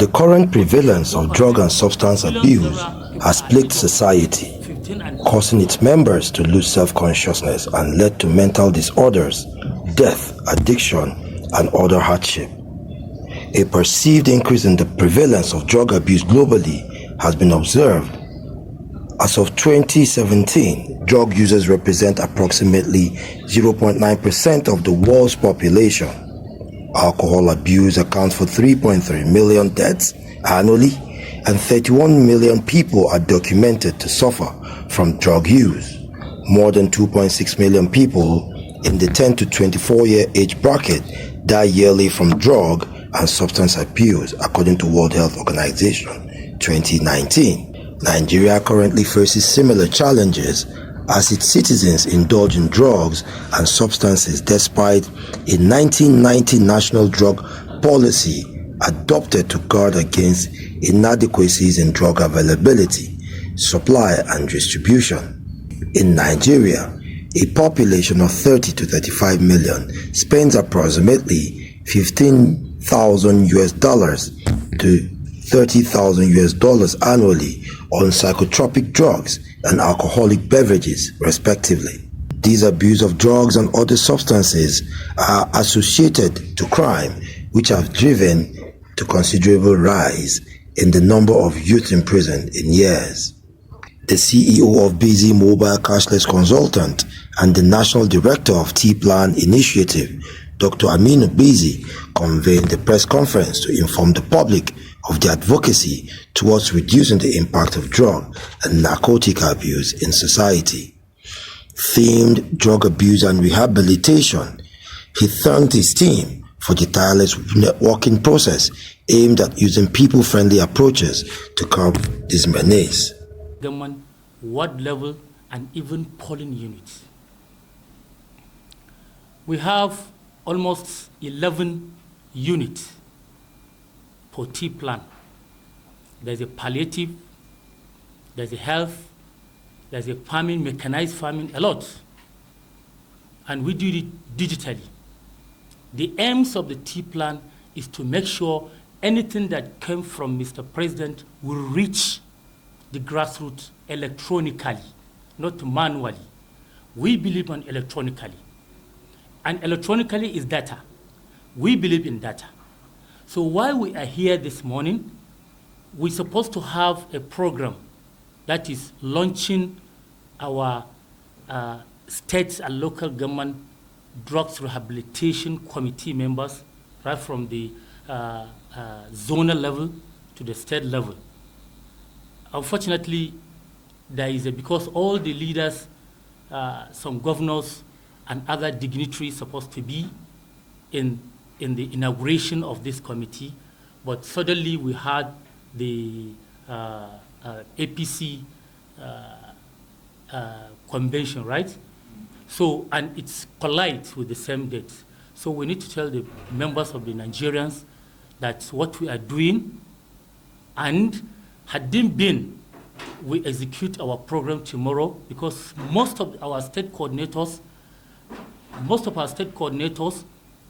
The current prevalence of drug and substance abuse has plagued society, causing its members to lose self-consciousness and led to mental disorders, death, addiction, and other hardship. A perceived increase in the prevalence of drug abuse globally has been observed. As of 2017, drug users represent approximately 0.9% of the world's population. Alcohol abuse accounts for 3.3 million deaths annually, and 31 million people are documented to suffer from drug use. More than 2.6 million people in the 10 to 24-year age bracket die yearly from drug and substance abuse, according to World Health Organization 2019. Nigeria currently faces similar challenges as its citizens indulge in drugs and substances despite a 1990 national drug policy adopted to guard against inadequacies in drug availability, supply, and distribution. In Nigeria, a population of 30 to 35 million spends approximately $15,000 to $30,000 annually on psychotropic drugs and alcoholic beverages, respectively. These abuse of drugs and other substances are associated to crime, which have driven to considerable rise in the number of youth imprisoned in years. The CEO of Bizi Mobile Cashless Consultant and the National Director of T-Plan Initiative, Dr. Aminu Bizi, convened a press conference to inform the public of the advocacy towards reducing the impact of drug and narcotic abuse in society. Themed drug abuse and rehabilitation, he thanked his team for the tireless networking process aimed at using people-friendly approaches to curb this menace. Government, ward level, and even polling units. We have almost 11 units for T-Plan. There's a palliative, there's a health, there's a farming, mechanized farming, a lot. And we do it digitally. The aims of the T-Plan is to make sure anything that came from Mr. President will reach the grassroots electronically, not manually. We believe in electronically. And electronically is data. We believe in data. So while we are here this morning, we're supposed to have a program that is launching our state and local government drugs rehabilitation committee members, right from the zonal level to the state level. Unfortunately, because all the leaders, some governors and other dignitaries supposed to be in the inauguration of this committee, but suddenly we had the APC convention, right? So, and it's collides with the same date. So we need to tell the members of the Nigerians that what we are doing, and hadn't been, we execute our program tomorrow, because most of our state coordinators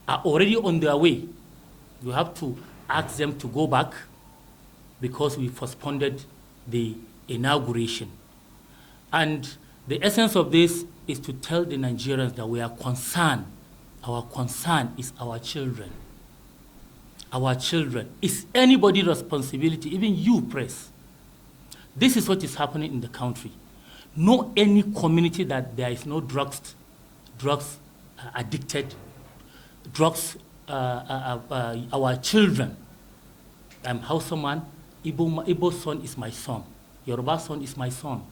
are already on their way. You have to ask them to go back because we postponed the inauguration. And the essence of this is to tell the Nigerians that we are concerned. Our concern is our children. Our children. It's anybody's responsibility, even you, press. This is what is happening in the country. No any community that there is no drugs addicted, drugs, our children. I'm Hausa man, Igbo son is my son, Yoruba son is my son.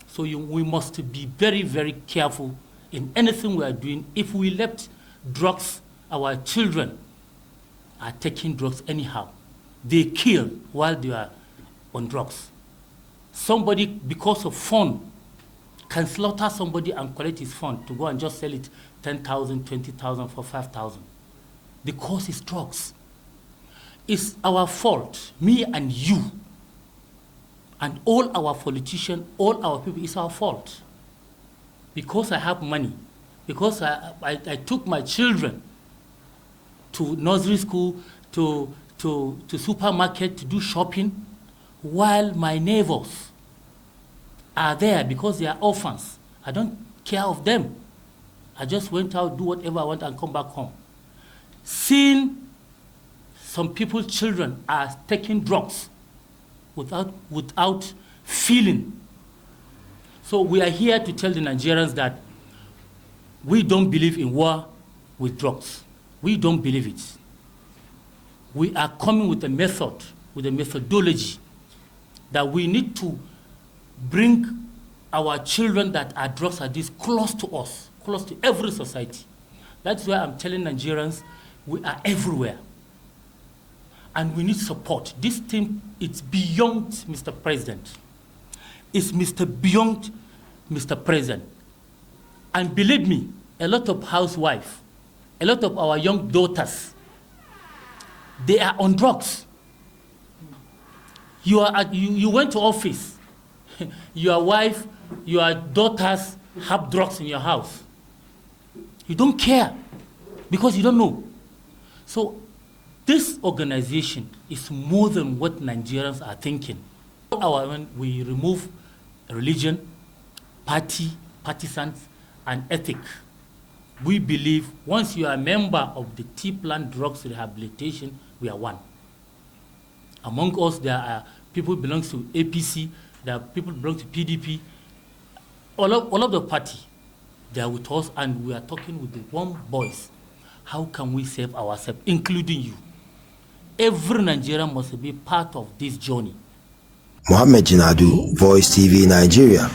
So we must be very, very careful in anything we are doing. If we left drugs, our children are taking drugs anyhow. They kill while they are on drugs. Somebody, because of phone, can slaughter somebody and collect his phone to go and just sell it 10,000, 20,000 for 5,000. The cause is drugs. It's our fault, me and you, and all our politicians, all our people, it's our fault. Because I have money, because I took my children to nursery school, to to supermarket to do shopping, while my neighbors are there because they are orphans. I don't care of them. I just went out, do whatever I want, and come back home. Seeing some people's children are taking drugs without feeling. So we are here to tell the Nigerians that we don't believe in war with drugs. We don't believe it. We are coming with a method, with a methodology that we need to bring our children that are drugs addicts close to us, close to every society. That's why I'm telling Nigerians we are everywhere. And we need support. This thing, it's beyond Mr. President. It's beyond Mr. President. And believe me, a lot of housewives, a lot of our young daughters, they are on drugs. You went to office. Your wife, your daughters have drugs in your house. You don't care because you don't know. So this organization is more than what Nigerians are thinking. When we remove religion, partisans, and ethic, we believe once you are a member of the T-Plan Drugs Rehabilitation, we are one. Among us, there are people who belong to APC, there are people who belong to PDP. All of the party, they are with us, and we are talking with the one voice. How can we save ourselves, including you? Every Nigerian must be part of this journey. Mohammed Jinadu, Voicetv Nigeria.